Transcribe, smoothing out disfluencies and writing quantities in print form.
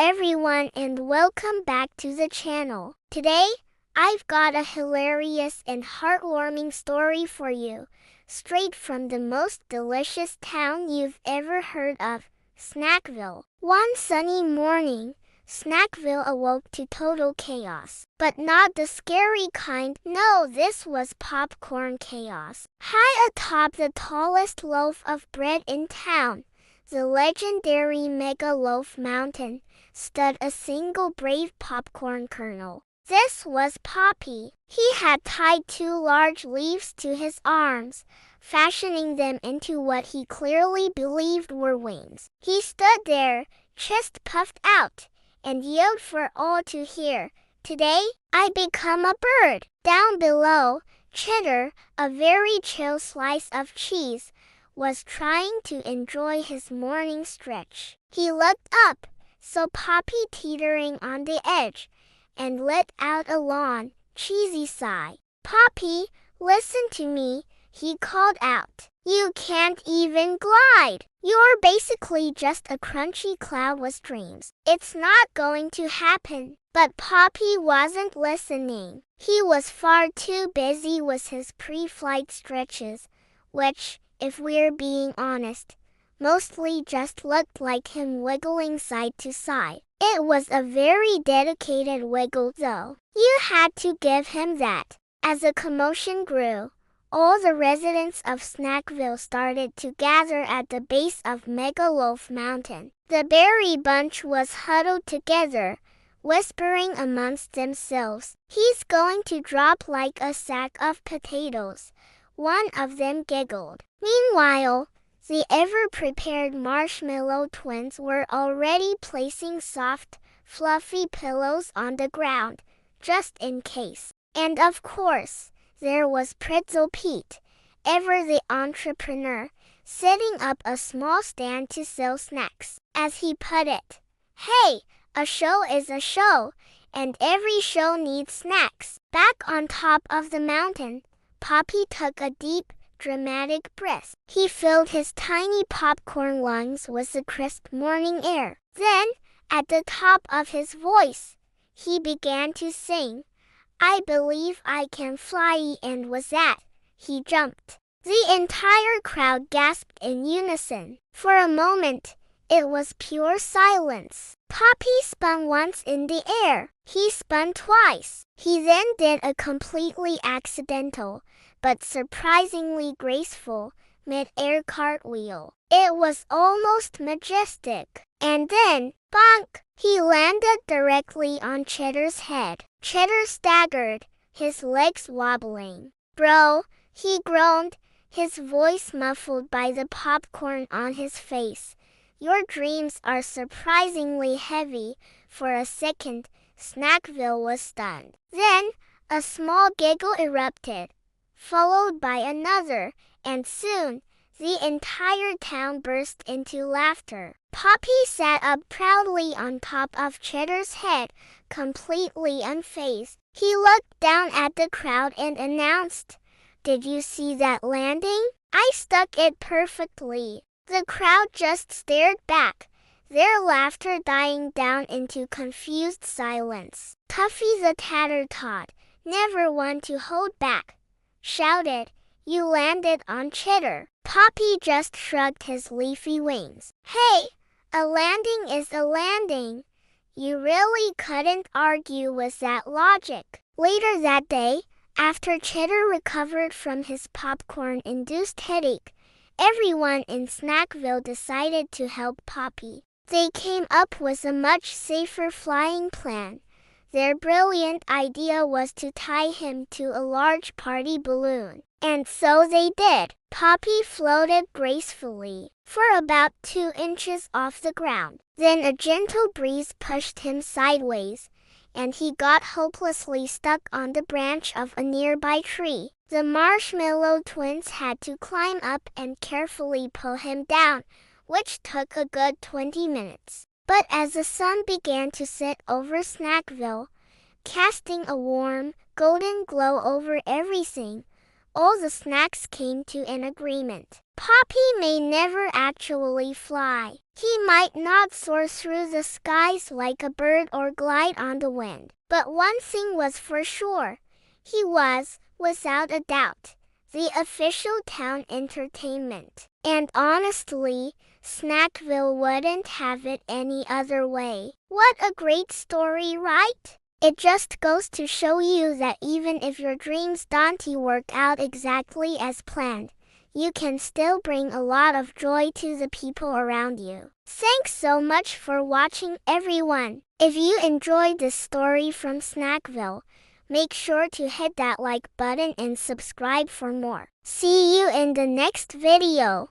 everyone and welcome back to the channel. Today, I've got a hilarious and heartwarming story for you, straight from the most delicious town you've ever heard of, Snackville. One sunny morning, Snackville awoke to total chaos. But not the scary kind, no, this was popcorn chaos. High atop the tallest loaf of bread in town, the legendary Mega Loaf Mountain, stood a single brave popcorn kernel. This was Poppi. He had tied two large leaves to his arms, fashioning them into what he clearly believed were wings. He stood there, chest puffed out, and yelled for all to hear, "Today, I become a bird." Down below, Cheddar, a very chill slice of cheese, was trying to enjoy his morning stretch. He looked up, saw Poppi teetering on the edge, and let out a long, cheesy sigh. "Poppi, listen to me," he called out. "You can't even glide. You're basically just a crunchy cloud with dreams. It's not going to happen." But Poppi wasn't listening. He was far too busy with his pre-flight stretches, which, if we're being honest, mostly just looked like him wiggling side to side. It was a very dedicated wiggle though. You had to give him that. As the commotion grew, all the residents of Snackville started to gather at the base of Mega Loaf Mountain. The berry bunch was huddled together, whispering amongst themselves, "He's going to drop like a sack of potatoes." One of them giggled. Meanwhile, the ever-prepared marshmallow twins were already placing soft, fluffy pillows on the ground, just in case. And of course, there was Pretzel Pete, ever the entrepreneur, setting up a small stand to sell snacks. As he put it, "Hey, a show is a show, and every show needs snacks." Back on top of the mountain, Poppi took a deep, dramatic breath. He filled his tiny popcorn lungs with the crisp morning air. Then, at the top of his voice, he began to sing, "I believe I can fly," and with that, he jumped. The entire crowd gasped in unison. For a moment, it was pure silence. Poppi spun once in the air. He spun twice. He then did a completely accidental, but surprisingly graceful, mid-air cartwheel. It was almost majestic. And then, bonk! He landed directly on Cheddar's head. Cheddar staggered, his legs wobbling. "Bro," he groaned, his voice muffled by the popcorn on his face. "Your dreams are surprisingly heavy." For a second, Snackville was stunned. Then, a small giggle erupted, followed by another, and soon, the entire town burst into laughter. Poppi sat up proudly on top of Cheddar's head, completely unfazed. He looked down at the crowd and announced, "Did you see that landing? I stuck it perfectly." The crowd just stared back, their laughter dying down into confused silence. Tuffy the Tattertot, never one to hold back, shouted, "You landed on Cheddar." Poppi just shrugged his leafy wings. "Hey, a landing is a landing." You really couldn't argue with that logic. Later that day, after Cheddar recovered from his popcorn-induced headache, everyone in Snackville decided to help Poppi. They came up with a much safer flying plan. Their brilliant idea was to tie him to a large party balloon. And so they did. Poppi floated gracefully for about 2 inches off the ground. Then a gentle breeze pushed him sideways, and he got hopelessly stuck on the branch of a nearby tree. The marshmallow twins had to climb up and carefully pull him down, which took a good 20 minutes. But as the sun began to set over Snackville, casting a warm, golden glow over everything, all the snacks came to an agreement. Poppi may never actually fly. He might not soar through the skies like a bird or glide on the wind. But one thing was for sure. He was, without a doubt, the official town entertainment. And honestly, Snackville wouldn't have it any other way. What a great story, right? It just goes to show you that even if your dreams don't work out exactly as planned, you can still bring a lot of joy to the people around you. Thanks so much for watching, everyone. If you enjoyed this story from Snackville, make sure to hit that like button and subscribe for more. See you in the next video.